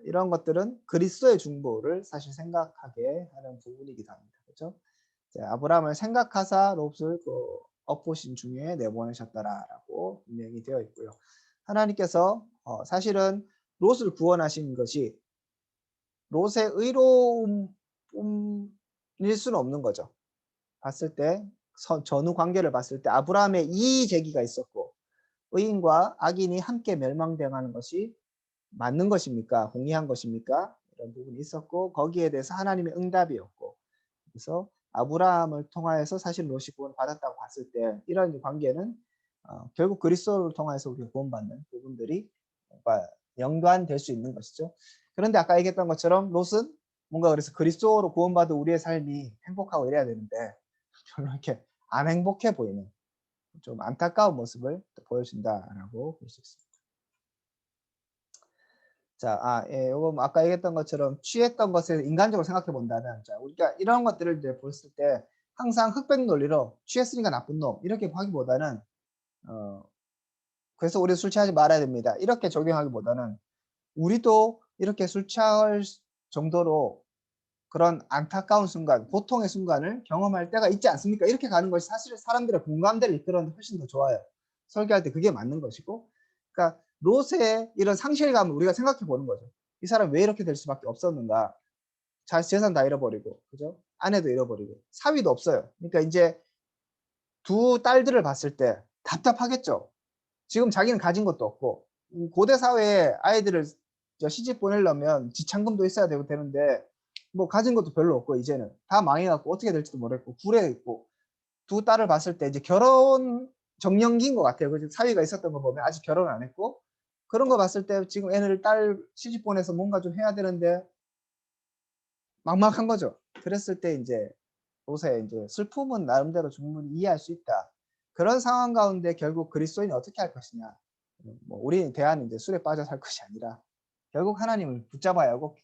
이런 것들은 그리스도의 중보를 사실 생각하게 하는 부분이기도 합니다. 그렇죠? 아브라함을 생각하사 롯을 그 업보신 중에 내보내셨다라고 분명히 되어 있고요. 하나님께서 사실은 롯을 구원하신 것이 롯의 의로움일 수는 없는 거죠. 봤을 때 전후 관계를 봤을 때 아브라함의 이의 제기가 있었고 의인과 악인이 함께 멸망당하는 것이 맞는 것입니까? 공의한 것입니까? 이런 부분이 있었고 거기에 대해서 하나님의 응답이었고 그래서 아브라함을 통하여서 사실 롯이 구원을 받았다고 봤을 때 이런 관계는 결국 그리스도를 통해서 우리가 구원받는 부분들이 뭔가 연관될 수 있는 것이죠. 그런데 아까 얘기했던 것처럼 롯은 뭔가 그래서 그리스도로 구원받은 우리의 삶이 행복하고 이래야 되는데 별로 이렇게 안 행복해 보이는 좀 안타까운 모습을 보여준다라고 볼 수 있습니다. 자, 예, 요거 뭐 아까 얘기했던 것처럼 취했던 것을 인간적으로 생각해 본다면, 자, 우리가 이런 것들을 이제 봤을 때 항상 흑백 논리로 취했으니까 나쁜 놈 이렇게 하기보다는 그래서 우리 술 취하지 말아야 됩니다. 이렇게 적용하기보다는 우리도 이렇게 술 취할 정도로 그런 안타까운 순간, 고통의 순간을 경험할 때가 있지 않습니까? 이렇게 가는 것이 사실 사람들의 공감대를 이끌어내는 데 훨씬 더 좋아요. 설교할 때 그게 맞는 것이고, 그러니까 롯의 이런 상실감을 우리가 생각해 보는 거죠. 이 사람 왜 이렇게 될 수밖에 없었는가? 재산 다 잃어버리고, 그죠? 아내도 잃어버리고, 사위도 없어요. 그러니까 이제 두 딸들을 봤을 때 답답하겠죠. 지금 자기는 가진 것도 없고, 고대 사회에 아이들을 시집 보내려면 지참금도 있어야 되는데, 뭐 가진 것도 별로 없고, 이제는 다 망해갖고 어떻게 될지도 모르겠고, 굴에 있고, 두 딸을 봤을 때 이제 결혼 정년기인 것 같아요. 그 사위가 있었던 거 보면 아직 결혼 안 했고, 그런 거 봤을 때 지금 애를 딸 시집 보내서 뭔가 좀 해야 되는데, 막막한 거죠. 그랬을 때 이제 롯의 이제 슬픔은 나름대로 충분히 이해할 수 있다. 그런 상황 가운데 결국 그리스도인이 어떻게 할 것이냐. 뭐 우리 대안은 이제 술에 빠져 살 것이 아니라 결국 하나님을 붙잡아야 하고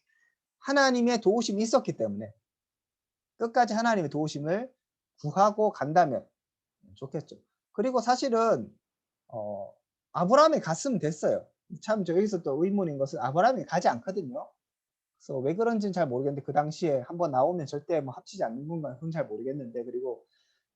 하나님의 도우심이 있었기 때문에 끝까지 하나님의 도우심을 구하고 간다면 좋겠죠. 그리고 사실은 아브라함이 갔으면 됐어요. 참 여기서 또 의문인 것은 아브라함이 가지 않거든요. 그래서 왜 그런지는 잘 모르겠는데 그 당시에 한번 나오면 절대 뭐 합치지 않는 건가 그건 잘 모르겠는데 그리고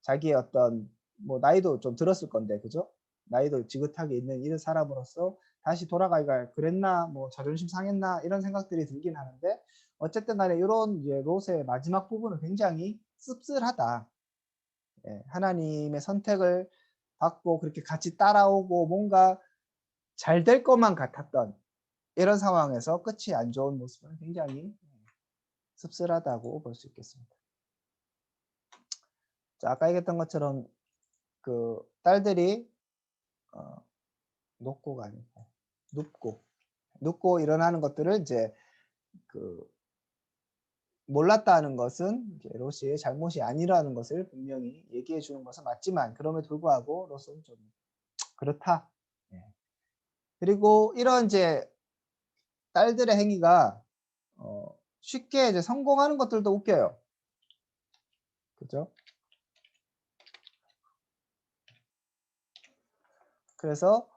자기의 어떤 뭐 나이도 좀 들었을 건데 그죠? 나이도 지긋하게 있는 이런 사람으로서 다시 돌아가기가 그랬나 뭐 자존심 상했나 이런 생각들이 들긴 하는데 어쨌든 간에 이런 이제 롯의 마지막 부분은 굉장히 씁쓸하다. 예, 하나님의 선택을 받고 그렇게 같이 따라오고 뭔가 잘 될 것만 같았던 이런 상황에서 끝이 안 좋은 모습은 굉장히 씁쓸하다고 볼 수 있겠습니다. 자, 아까 얘기했던 것처럼 그 딸들이 녹고가 아니고 눕고 일어나는 것들을 이제 그 몰랐다는 것은 이제 롯의 잘못이 아니라는 것을 분명히 얘기해 주는 것은 맞지만 그럼에도 불구하고 롯은 좀 그렇다. 예. 그리고 이런 이제 딸들의 행위가 쉽게 이제 성공하는 것들도 웃겨요. 그죠? 그래서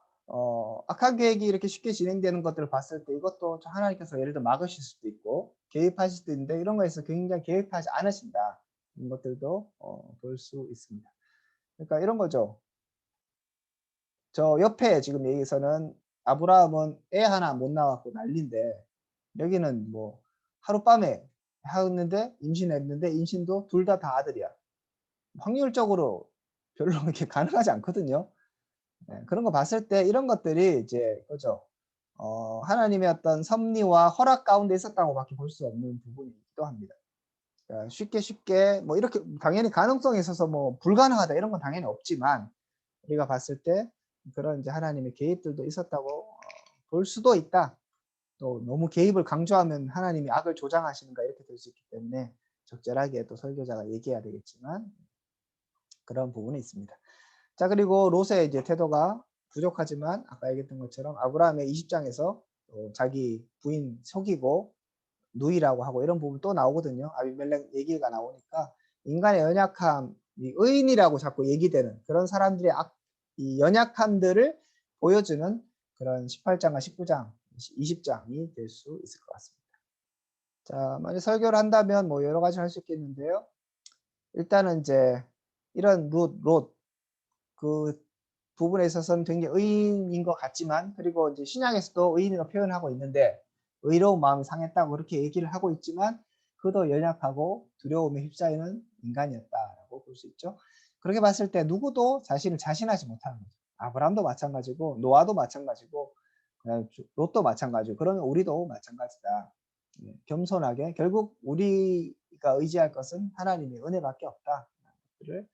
악한 계획이 이렇게 쉽게 진행되는 것들을 봤을 때 이것도 하나님께서 예를 들어 막으실 수도 있고 개입하실 수도 있는데 이런 거에서 굉장히 개입하지 않으신다. 이런 것들도 볼 수 있습니다. 그러니까 이런 거죠. 저 옆에 지금 여기서는 아브라함은 애 하나 못 낳았고 난리인데 여기는 뭐 하룻밤에 하였는데 임신했는데 임신도 둘 다 아들이야. 확률적으로 별로 이렇게 가능하지 않거든요. 네, 그런 거 봤을 때 이런 것들이 이제 그죠. 하나님의 어떤 섭리와 허락 가운데 있었다고밖에 볼 수 없는 부분이기도 합니다. 그러니까 쉽게 뭐 이렇게 당연히 가능성이 있어서 뭐 불가능하다 이런 건 당연히 없지만 우리가 봤을 때 그런 이제 하나님의 개입들도 있었다고 볼 수도 있다. 또 너무 개입을 강조하면 하나님이 악을 조장하시는가 이렇게 될 수 있기 때문에 적절하게 또 설교자가 얘기해야 되겠지만 그런 부분이 있습니다. 자, 그리고 롯의 이제 태도가 부족하지만 아까 얘기했던 것처럼 아브라함의 20장에서 자기 부인 속이고 누이라고 하고 이런 부분 또 나오거든요. 아비멜렉 얘기가 나오니까 인간의 연약함, 이 의인이라고 자꾸 얘기되는 그런 사람들의 이 연약함들을 보여주는 그런 18장과 19장, 20장이 될 수 있을 것 같습니다. 자, 만약 설교를 한다면 뭐 여러 가지 할 수 있겠는데요. 일단은 이제 이런 롯, 그 부분에 있어서는 굉장히 의인인 것 같지만 그리고 이제 신약에서도 의인으로 표현하고 있는데 의로운 마음이 상했다고 그렇게 얘기를 하고 있지만 그도 연약하고 두려움에 휩싸이는 인간이었다라고 볼 수 있죠. 그렇게 봤을 때 누구도 자신을 자신하지 못하는 거죠. 아브라함도 마찬가지고 노아도 마찬가지고 롯도 마찬가지고 그러면 우리도 마찬가지다. 겸손하게 결국 우리가 의지할 것은 하나님의 은혜밖에 없다를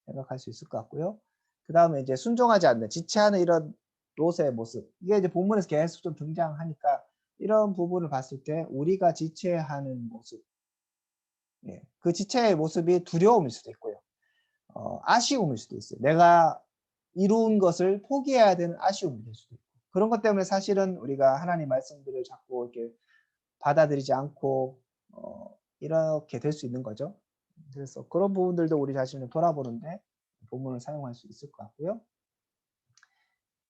생각할 수 있을 것 같고요. 그 다음에 이제 순종하지 않는 지체하는 이런 롯의 모습 이게 이제 본문에서 계속 좀 등장하니까 이런 부분을 봤을 때 우리가 지체하는 모습 그 지체의 모습이 두려움일 수도 있고요. 아쉬움일 수도 있어요. 내가 이룬 것을 포기해야 되는 아쉬움이 될 수도 있고 그런 것 때문에 사실은 우리가 하나님 말씀들을 자꾸 이렇게 받아들이지 않고 이렇게 될 수 있는 거죠. 그래서 그런 부분들도 우리 자신을 돌아보는데 본문을 사용할 수 있을 것 같고요.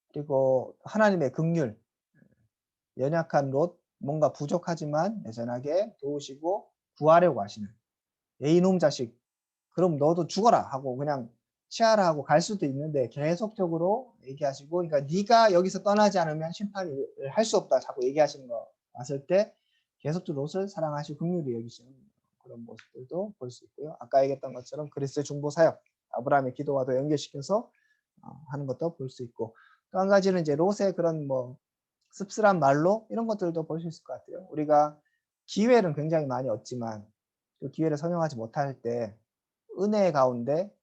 그리고 하나님의 긍휼, 연약한 롯, 뭔가 부족하지만 여전하게 도우시고 구하려고 하시는 이놈 자식, 그럼 너도 죽어라 하고 그냥 치아라 하고 갈 수도 있는데 계속적으로 얘기하시고 그러니까 네가 여기서 떠나지 않으면 심판을 할 수 없다 자꾸 얘기하시는 거 봤을 때 계속적으로 롯을 사랑하시고 긍휼히 여기시는 그런 모습들도 볼 수 있고요. 아까 얘기했던 것처럼 그리스도의 중보 사역, 아브라함의 기도와도 연결시켜서 하는 것도 볼 수 있고 또 한 가지는 이제 롯의 그런 뭐 씁쓸한 말로 이런 것들도 볼 수 있을 것 같아요. 우리가 기회는 굉장히 많이 얻지만 그 기회를 선용하지 못할 때 은혜 가운데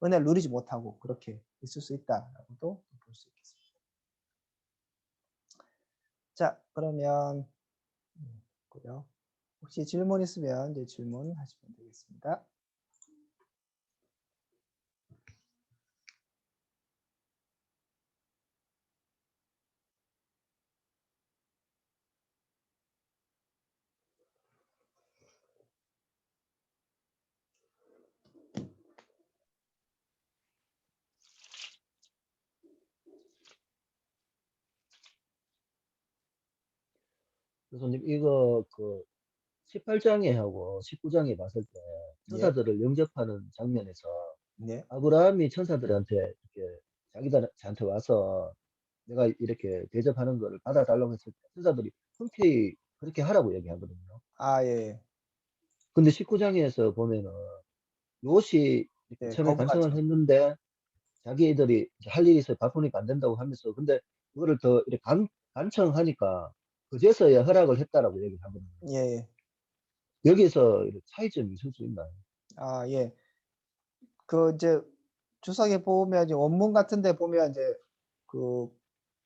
은혜를 누리지 못하고 그렇게 있을 수 있다라고도 볼 수 있겠습니다. 자, 그러면 혹시 질문 있으면 이제 질문하시면 되겠습니다. 교수님, 이거 18장에 하고 19장에 봤을 때 예, 천사들을 영접하는 장면에서 네, 아브라함이 천사들한테 이렇게 자기들한테 와서 내가 이렇게 대접하는 거를 받아달라고 했을 때 천사들이 흔쾌히 그렇게 하라고 얘기하거든요. 예, 근데 19장에서 보면은 롯이 이렇게 예, 처음에 간청을 거부하죠. 했는데 자기들이 할 일이 있어요. 바쁘니까 안 된다고 하면서 근데 그거를 더 이렇게 간청하니까 그제서야 허락을 했다라고 얘기를 하거든요. 예, 예. 여기서 차이점이 있을 수 있나요? 예. 그 이제 주석에 보면 이제 원문 같은데 보면 이제 그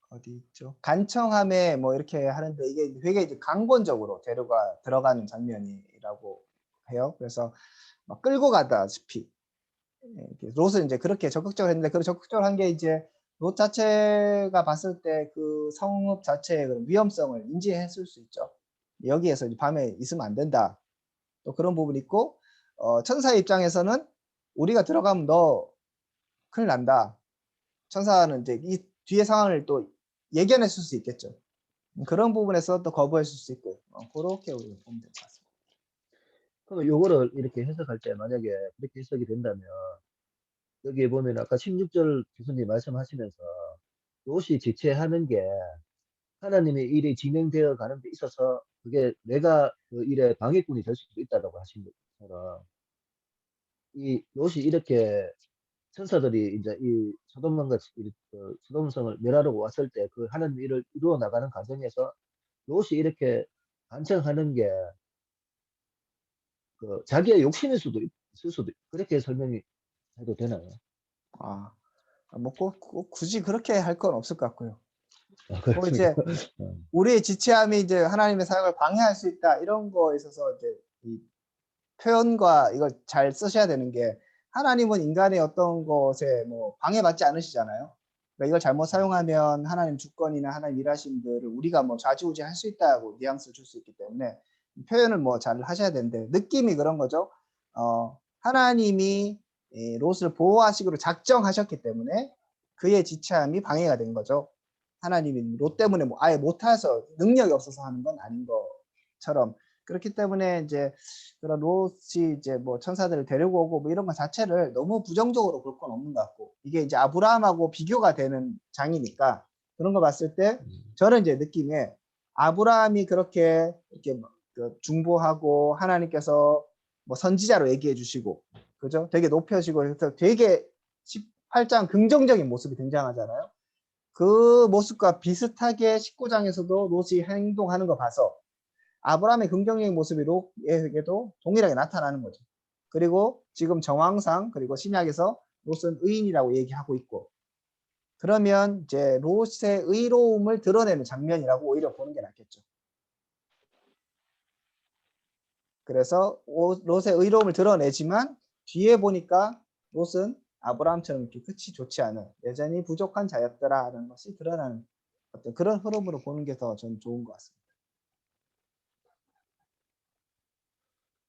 어디 있죠? 간청함에 뭐 이렇게 하는데 이게 되게 이제 강권적으로 재료가 들어가는 장면이라고 해요. 그래서 막 끌고 가다시피 롯은 이제 그렇게 적극적으로 했는데 그 적극적으로 한 게 이제 롯 자체가 봤을 때 그 성읍 자체의 그런 위험성을 인지했을 수 있죠. 여기에서 밤에 있으면 안 된다. 또 그런 부분이 있고 천사의 입장에서는 우리가 들어가면 너 큰일 난다. 천사는 이제 이 뒤의 상황을 또 예견했을 수 있겠죠. 그런 부분에서 또 거부했을 수 있고 그렇게 우리가 보면 될 것 같습니다. 그럼 요거를 이렇게 해석할 때 만약에 그렇게 해석이 된다면 여기에 보면 아까 16절 교수님 말씀하시면서 롯이 지체하는 게 하나님의 일이 진행되어 가는 데 있어서 그게 내가 그 일의 방해꾼이 될 수도 있다고 하신 것처럼 이 롯이 이렇게 천사들이 이제 이 소돔과 같이 소돔성을 멸하려고 왔을 때 그 하나님 일을 이루어 나가는 과정에서 롯이 이렇게 반청하는 게 그 자기의 욕심일 수도 있을 수도 그렇게 설명이 해도 되나요? 아, 꼭 굳이 그렇게 할 건 없을 것 같고요. 아, 뭐 그렇습니까? 이제 우리의 지체함이 이제 하나님의 사역을 방해할 수 있다 이런 거에 있어서 이제 이 표현과 이걸 잘 쓰셔야 되는 게 하나님은 인간의 어떤 것에 뭐 방해받지 않으시잖아요. 그러니까 이걸 잘못 사용하면 하나님 주권이나 하나님 일하심들을 우리가 뭐 좌지우지할 수 있다고 뉘앙스를 줄 수 있기 때문에 표현을 뭐 잘 하셔야 되는데 느낌이 그런 거죠. 하나님이 이 롯을 보호하시기로 작정하셨기 때문에 그의 지체함이 방해가 된 거죠. 하나님이 롯 때문에 뭐 아예 못해서 능력이 없어서 하는 건 아닌 것처럼 그렇기 때문에 이제 그런 롯이 이제 뭐 천사들을 데리고 오고 뭐 이런 것 자체를 너무 부정적으로 볼 건 없는 것 같고 이게 이제 아브라함하고 비교가 되는 장이니까 그런 거 봤을 때 저는 이제 느낌에 아브라함이 그렇게 이렇게 그 중보하고 하나님께서 뭐 선지자로 얘기해 주시고 그죠? 되게 높여지고 해서 되게 18장 긍정적인 모습이 등장하잖아요. 그 모습과 비슷하게 19장에서도 롯이 행동하는 거 봐서 아브라함의 긍정적인 모습이 롯에게도 동일하게 나타나는 거죠. 그리고 지금 정황상 그리고 신약에서 롯은 의인이라고 얘기하고 있고 그러면 이제 롯의 의로움을 드러내는 장면이라고 오히려 보는 게 낫겠죠. 그래서 롯의 의로움을 드러내지만 뒤에 보니까 롯은 아브라함처럼 이렇게 끝이 좋지 않은 여전히 부족한 자였더라라는 것이 드러나는 어떤 그런 흐름으로 보는 게 더 전 좋은 것 같습니다.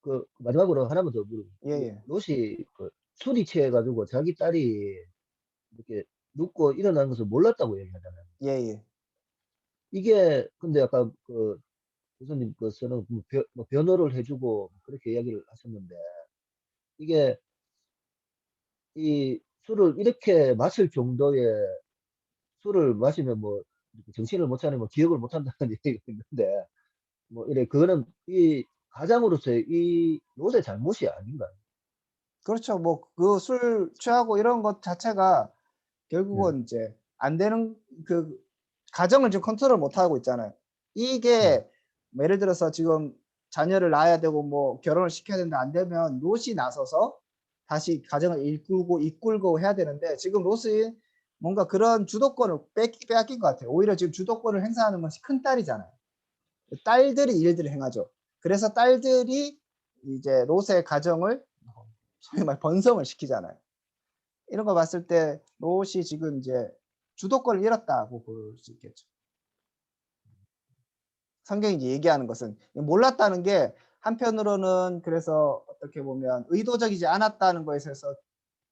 그 마지막으로 하나만 더 예, 이 예. 롯이 그 술이 취해가지고 자기 딸이 이렇게 눕고 일어나는 것을 몰랐다고 얘기하잖아요. 예, 예. 이게 근데 아까 그 교수님 그서는 뭐 변호를 해주고 그렇게 이야기를 하셨는데 이게 이 술을 이렇게 마실 정도의 술을 마시면 뭐 이렇게 정신을 못 차리면 기억을 못 한다는 얘기가 있는데 뭐 이래 그거는 이 가장으로서의 이 롯의 잘못이 아닌가요? 그렇죠. 뭐 그 술 취하고 이런 것 자체가 네, 결국은 이제 안 되는 그 가정을 지금 컨트롤 못 하고 있잖아요. 네, 이게 뭐 예를 들어서 지금 자녀를 낳아야 되고 뭐 결혼을 시켜야 되는데 안 되면 롯이 나서서 다시 가정을 이끌고 해야 되는데 지금 롯이 뭔가 그런 주도권을 빼앗긴 것 같아요. 오히려 지금 주도권을 행사하는 것이 큰 딸이잖아요. 딸들이 일들을 행하죠. 그래서 딸들이 이제 롯의 가정을 소위 말 번성을 시키잖아요. 이런 거 봤을 때 롯이 지금 이제 주도권을 잃었다고 볼 수 있겠죠. 성경이 이제 얘기하는 것은 몰랐다는 게 한편으로는 그래서 어떻게 보면 의도적이지 않았다는 것에 있어서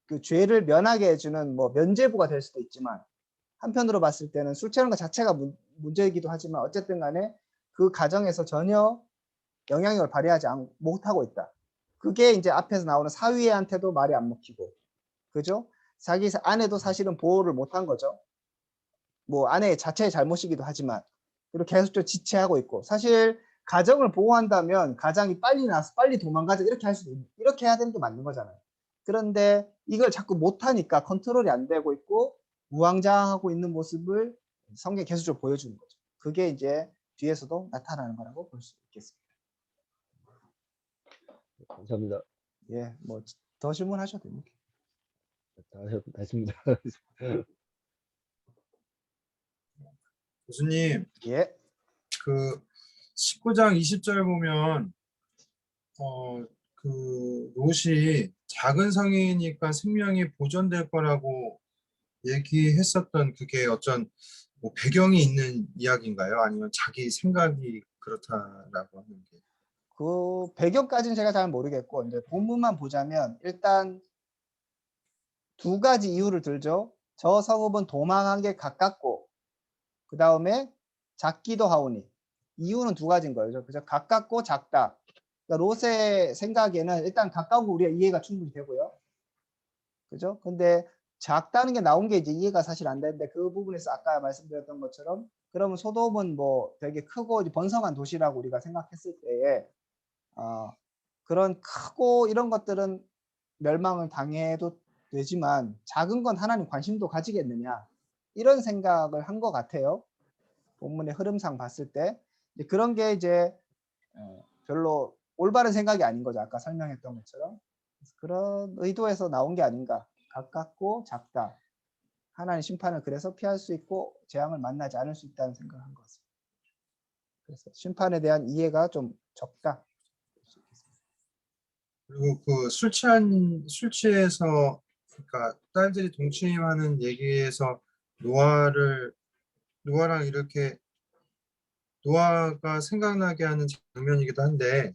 그 죄를 면하게 해주는 뭐 면죄부가 될 수도 있지만 한편으로 봤을 때는 술 취하는 것 자체가 문제이기도 하지만 어쨌든 간에 그 가정에서 전혀 영향력을 발휘하지 못하고 있다. 그게 이제 앞에서 나오는 사위한테도 말이 안 먹히고 그죠? 자기 아내도 사실은 보호를 못한 거죠. 뭐 아내 자체의 잘못이기도 하지만 그리고 계속적으로 지체하고 있고 사실 가정을 보호한다면 가장이 빨리 나서 빨리 도망가자 이렇게 할 수도 이렇게 해야 되는 게 맞는 거잖아요. 그런데 이걸 자꾸 못하니까 컨트롤이 안 되고 있고 우왕좌왕하고 있는 모습을 성경에 계속적으로 보여주는 거죠. 그게 이제 뒤에서도 나타나는 거라고 볼 수 있겠습니다. 감사합니다. 예, 뭐 더 질문하셔도 됩니다. 다 했습니다. 교수님, 예, 그 19장 20절 보면 그 그 롯이 작은 성이니까 생명이 보존될 거라고 얘기했었던 그게 어떤 뭐 배경이 있는 이야기인가요? 아니면 자기 생각이 그렇다라고 하는 게? 그 배경까지는 제가 잘 모르겠고 이제 본문만 보자면 일단 두 가지 이유를 들죠. 저 성읍은 도망한 게 가깝고 그 다음에 작기도 하오니 이유는 두 가지인 거죠. 그죠? 가깝고 작다. 그러니까 롯의 생각에는 일단 가까운 거 우리가 이해가 충분히 되고요. 그죠? 근데 작다는 게 나온 게 이제 이해가 사실 안 되는데 그 부분에서 아까 말씀드렸던 것처럼 그러면 소돔은 뭐 되게 크고 번성한 도시라고 우리가 생각했을 때에 그런 크고 이런 것들은 멸망을 당해도 되지만 작은 건 하나님 관심도 가지겠느냐 이런 생각을 한 것 같아요. 본문의 흐름상 봤을 때 그런 게 이제 별로 올바른 생각이 아닌 거죠. 아까 설명했던 것처럼 그런 의도에서 나온 게 아닌가. 가깝고 작다. 하나님 심판을 그래서 피할 수 있고 재앙을 만나지 않을 수 있다는 생각을 한 것 같습니다. 그래서 심판에 대한 이해가 좀 적다. 그리고 그 술 취해서 그러니까 딸들이 동침하는 얘기에서 노아랑 이렇게 노아가 생각나게 하는 장면이기도 한데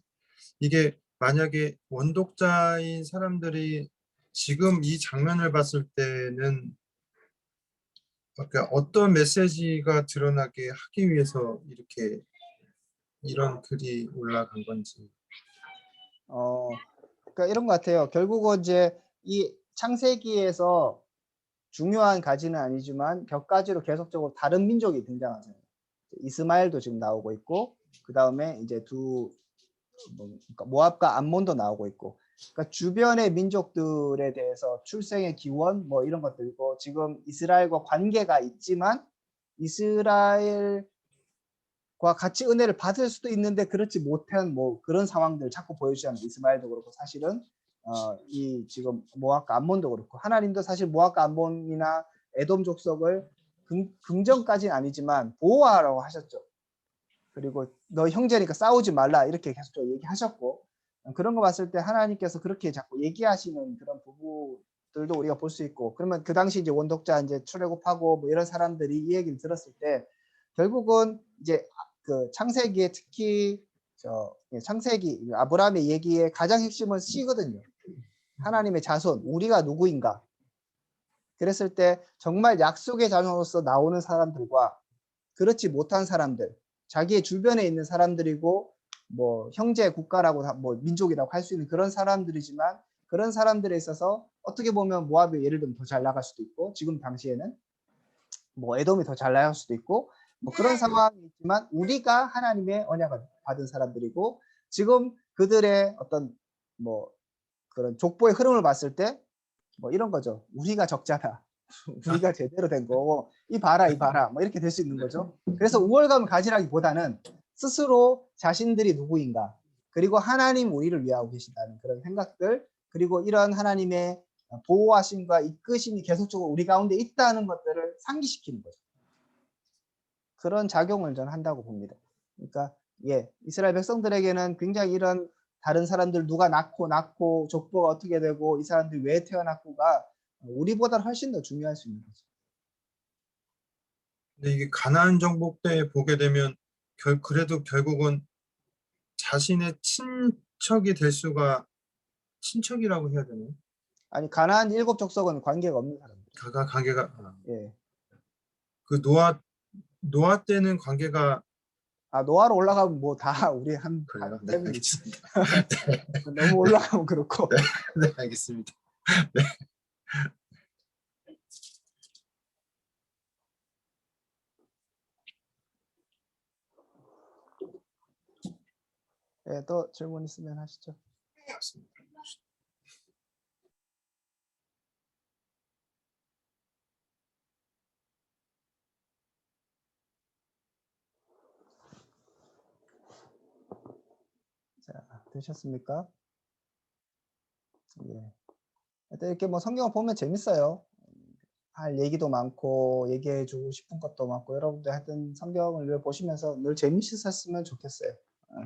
이게 만약에 원독자인 사람들이 지금 이 장면을 봤을 때는 그러니까 어떤 메시지가 드러나게 하기 위해서 이렇게 이런 글이 올라간 건지. 그러니까 이런 것 같아요. 결국은 이제 이 창세기에서 중요한 가지는 아니지만 몇 가지로 계속적으로 다른 민족이 등장하잖아요. 이스마엘도 지금 나오고 있고 그 다음에 이제 그러니까 모압과 암몬도 나오고 있고 그러니까 주변의 민족들에 대해서 출생의 기원 뭐 이런 것들이고 지금 이스라엘과 관계가 있지만 이스라엘과 같이 은혜를 받을 수도 있는데 그렇지 못한 뭐 그런 상황들 자꾸 보여주잖아요. 이스마엘도 그렇고 사실은 이 지금 모압과 암몬도 그렇고 하나님도 사실 모압과 암몬이나 에돔 족속을 긍정까지는 아니지만 보호하라고 하셨죠. 그리고 너 형제니까 싸우지 말라 이렇게 계속 얘기하셨고 그런 거 봤을 때 하나님께서 그렇게 자꾸 얘기하시는 그런 부분들도 우리가 볼 수 있고 그러면 그 당시 이제 원독자 이제 출애굽하고 뭐 이런 사람들이 이 얘기를 들었을 때 결국은 이제 그 창세기에 특히 창세기 아브라함의 얘기의 가장 핵심은 씨거든요. 하나님의 자손 우리가 누구인가 그랬을 때 정말 약속의 자손으로서 나오는 사람들과 그렇지 못한 사람들 자기의 주변에 있는 사람들이고 뭐 형제 국가라고 뭐 민족이라고 할 수 있는 그런 사람들이지만 그런 사람들에 있어서 어떻게 보면 모압이 예를 들면 더 잘 나갈 수도 있고 지금 당시에는 뭐 에돔이 더 잘 나갈 수도 있고 뭐 그런 상황이 있지만 우리가 하나님의 언약을 받은 사람들이고 지금 그들의 어떤 뭐 그런 족보의 흐름을 봤을 때 뭐 이런 거죠. 우리가 적잖아. 우리가 제대로 된 거고 이 봐라 이 봐라 뭐 이렇게 될 수 있는 거죠. 그래서 우월감을 가지라기보다는 스스로 자신들이 누구인가 그리고 하나님 우리를 위하고 계신다는 그런 생각들 그리고 이런 하나님의 보호하심과 이끄심이 계속적으로 우리 가운데 있다는 것들을 상기시키는 거죠. 그런 작용을 저는 한다고 봅니다. 그러니까 이스라엘 백성들에게는 굉장히 이런 다른 사람들 누가 낳고 족보가 어떻게 되고 이 사람들이 왜 태어났고가 우리보다 훨씬 더 중요할 수 있는 거죠. 근데 이게 가나안 정복 때 보게 되면 그래도 결국은 자신의 친척이 될 수가 친척이라고 해야 되나요? 아니 가나안 7 족속은 관계가 없는 사람들. 관계가 예. 그 노아 때는 관계가 노아로 올라가면 뭐 다 우리 한 그래요? 네, 때문이지. 알겠습니다. 너무 올라가면 그렇고. 네, 알겠습니다. 네. 또 질문 있으면 하시죠. 맞습니다. 자, 되셨습니까? 예. 이렇게 뭐 성경을 보면 재밌어요. 할 얘기도 많고 얘기해주고 싶은 것도 많고 여러분들 하여튼 성경을 늘 보시면서 늘 재밌으셨으면 좋겠어요.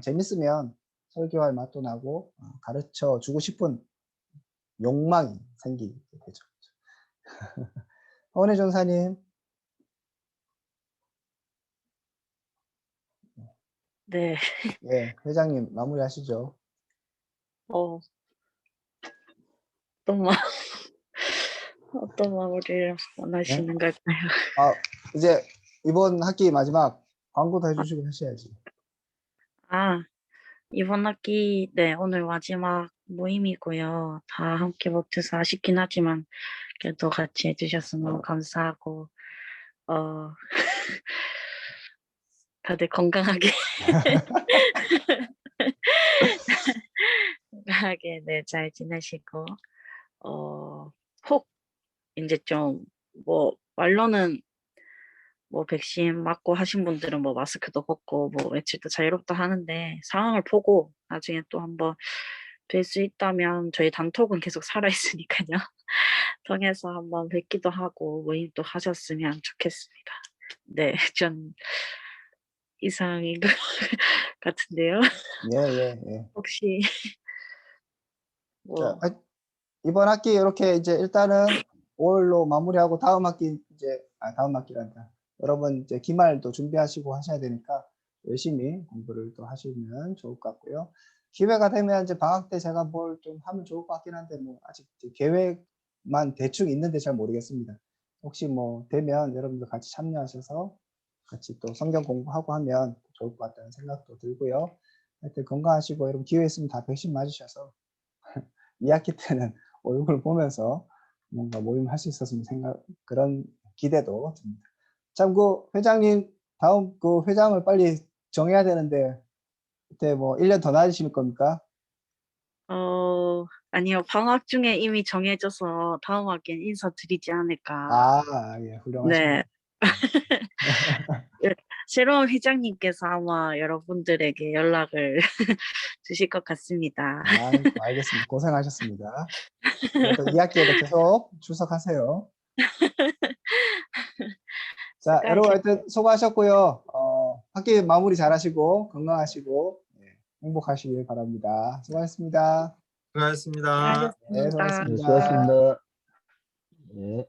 재밌으면 설교할 맛도 나고 가르쳐 주고 싶은 욕망이 생기게 되죠. 허은혜 전사님. 네. 예, 회장님 마무리하시죠. 어, 어떤 마, 어떤 마무리를 원하시는 걸까요? 이제 이번 학기 마지막 광고도 해주시고 하셔야지. 이번 학기, 네, 오늘 마지막 모임이고요. 다 함께 못해서 아쉽긴 하지만, 그래도 같이 해주셔서 너무 감사하고, 다들 건강하게, 건강하게, 네, 잘 지내시고, 혹, 이제 좀, 말로는 백신 맞고 하신 분들은 마스크도 벗고 외출도 자유롭다 하는데 상황을 보고 나중에 또 한번 뵐 수 있다면 저희 단톡은 계속 살아있으니까요. 통해서 한번 뵙기도 하고 모임도 하셨으면 좋겠습니다. 네, 전 이상인 것 같은데요. 예. 혹시 자, 이번 학기 이렇게 이제 일단은 5월로 마무리하고 다음 학기 이제 다음 학기란다. 여러분 이제 기말도 준비하시고 하셔야 되니까 열심히 공부를 또 하시면 좋을 것 같고요. 기회가 되면 이제 방학 때 제가 뭘 좀 하면 좋을 것 같긴 한데 아직 계획만 대충 있는데 잘 모르겠습니다. 혹시 되면 여러분들 같이 참여하셔서 같이 또 성경 공부하고 하면 좋을 것 같다는 생각도 들고요. 하여튼 건강하시고 여러분 기회 있으면 다 백신 맞으셔서 2학기 때는 얼굴 보면서 뭔가 모임할 수 있었으면 그런 기대도 듭니다. 참, 회장님, 다음 회장을 빨리 정해야 되는데, 그때 1년 더 나아지실 겁니까? 아니요. 방학 중에 이미 정해져서 다음 학기엔 인사드리지 않을까. 예, 훌륭하십니다. 네. 새로운 회장님께서 아마 여러분들에게 연락을 주실 것 같습니다. 알겠습니다. 고생하셨습니다. 그래도 2학기에도 계속 출석하세요. 자, 여러분 하여튼 수고하셨고요. 학기 마무리 잘하시고 건강하시고 행복하시길 바랍니다. 수고하셨습니다. 수고하셨습니다. 네, 수고하셨습니다. 네, 수고하셨습니다. 수고하셨습니다. 네.